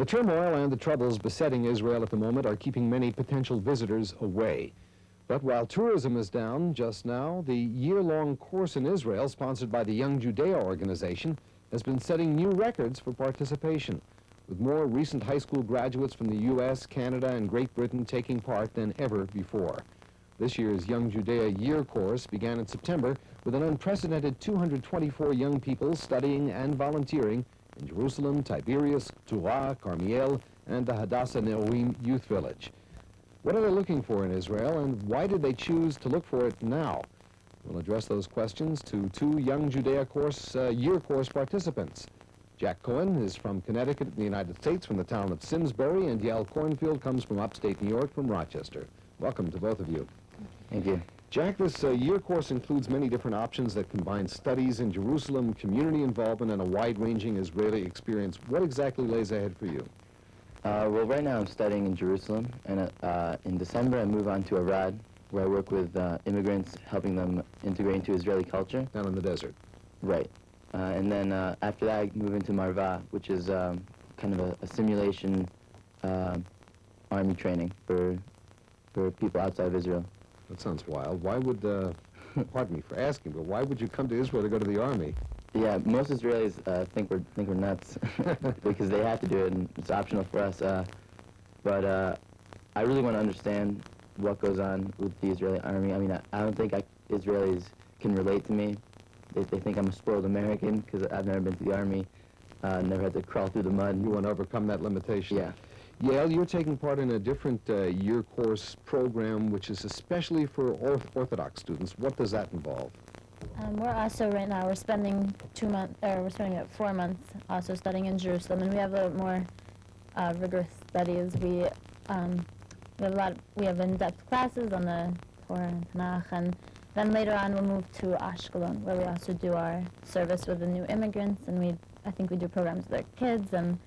turmoil and the troubles besetting Israel at the moment are keeping many potential visitors away. But while tourism is down just now, the year-long course in Israel, sponsored by the Young Judaea organization, has been setting new records for participation, with more recent high school graduates from the U.S., Canada, and Great Britain taking part than ever before. This year's Young Judaea Year course began in September with an unprecedented 224 young people studying and volunteering in Jerusalem, Tiberias, Turah, Carmiel, and the Hadassah Ne'orim Youth Village. What are they looking for in Israel, and why did they choose to look for it now? We'll address those questions to two Young Judaea Year course participants. Jack Cohen is from Connecticut in the United States, from the town of Simsbury, and Yael Cornfield comes from upstate New York, from Rochester. Welcome to both of you. Thank you. Jack, this year course includes many different options that combine studies in Jerusalem, community involvement, and a wide-ranging Israeli experience. What exactly lays ahead for you? Well, right now I'm studying in Jerusalem, and in December I move on to Arad, where I work with immigrants, helping them integrate into Israeli culture. Down in the desert. Right. And then after that I move into Marva, which is kind of a simulation army training for people outside of Israel. That sounds wild. Why would, pardon me for asking, but why would you come to Israel to go to the army? Yeah, most Israelis think we're nuts because they have to do it, and it's optional for us. But I really want to understand what goes on with the Israeli army. I mean, I don't think Israelis can relate to me. They think I'm a spoiled American because I've never been to the army, never had to crawl through the mud. You want to overcome that limitation? Yeah. Yael, you're taking part in a different year course program, which is especially for Orthodox students. What does that involve? We're also, right now, we're spending 4 months also studying in Jerusalem, and we have a more rigorous studies. We have in-depth classes on the Torah and Tanakh, and then later on we'll move to Ashkelon, where we also do our service with the new immigrants, and I think we do programs with their kids, and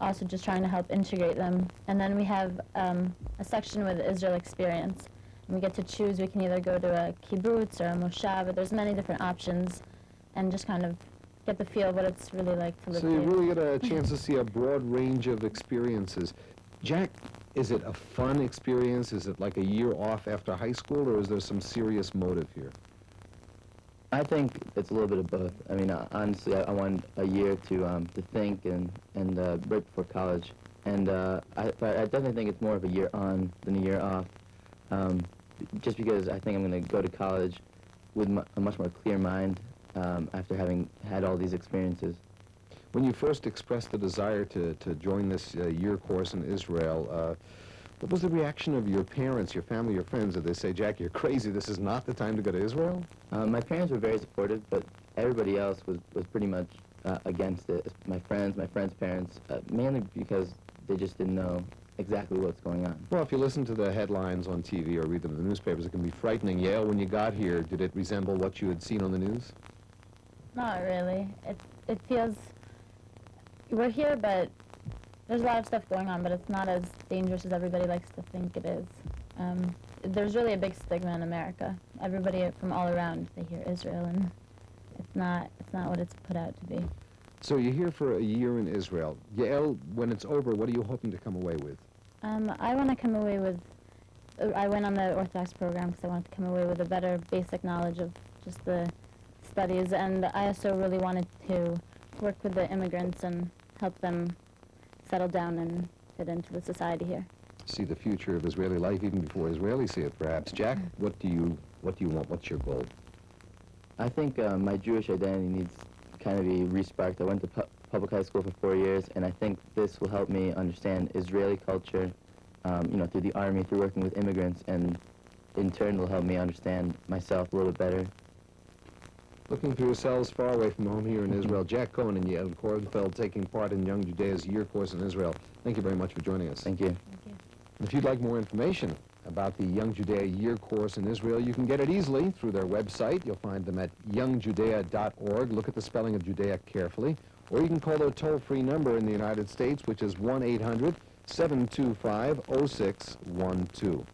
also just trying to help integrate them. And then we have a section with Israel Experience. And we get to choose. We can either go to a kibbutz or a moshav, but there's many different options, and just kind of get the feel of what it's really like to live here. So you really get a chance to see a broad range of experiences. Jack, is it a fun experience? Is it like a year off after high school, or is there some serious motive here? I think it's a little bit of both. I mean, honestly, I want a year to think and right before college, and I definitely think it's more of a year on than a year off, just because I think I'm going to go to college with a much more clear mind after having had all these experiences. When you first expressed the desire to join this year course in Israel, what was the reaction of your parents, your family, your friends? Did they say, Jack, you're crazy, this is not the time to go to Israel? My parents were very supportive, but everybody else was pretty much against it. My friends' parents, mainly because they just didn't know exactly what's going on. Well, if you listen to the headlines on TV or read them in the newspapers, it can be frightening. Yael, when you got here, did it resemble what you had seen on the news? Not really. It feels, we're here, but there's a lot of stuff going on, but it's not as dangerous as everybody likes to think it is. There's really a big stigma in America. Everybody from all around, they hear Israel, and it's not what it's put out to be. So you're here for a year in Israel. Yael, when it's over, what are you hoping to come away with? I want to come away with, I went on the Orthodox program because I wanted to come away with a better basic knowledge of just the studies, and I also really wanted to work with the immigrants and help them settle down and fit into the society here. See the future of Israeli life even before Israelis see it, perhaps. Jack, what do you want? What's your goal? I think my Jewish identity needs to kind of be re-sparked. I went to public high school for 4 years, and I think this will help me understand Israeli culture, through the army, through working with immigrants, and in turn will help me understand myself a little bit better. Looking for yourselves far away from home here in Israel, Jack Cohen and Yael Cornfield taking part in Young Judaea's year course in Israel. Thank you very much for joining us. Thank you. Thank you. If you'd like more information about the Young Judaea year course in Israel, you can get it easily through their website. You'll find them at youngjudea.org. Look at the spelling of Judea carefully. Or you can call their toll-free number in the United States, which is 1-800-725-0612.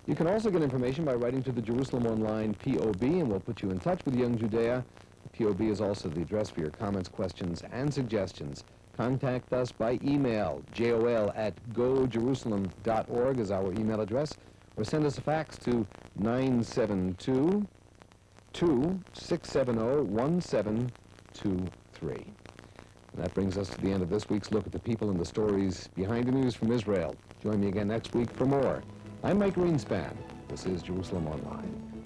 You can also get information by writing to the Jerusalem Online P.O.B., and we'll put you in touch with Young Judaea. The P.O.B. is also the address for your comments, questions, and suggestions. Contact us by email. jol@gojerusalem.org is our email address, or send us a fax to 972-670-1723. And that brings us to the end of this week's look at the people and the stories behind the news from Israel. Join me again next week for more. I'm Mike Greenspan. This is Jerusalem Online.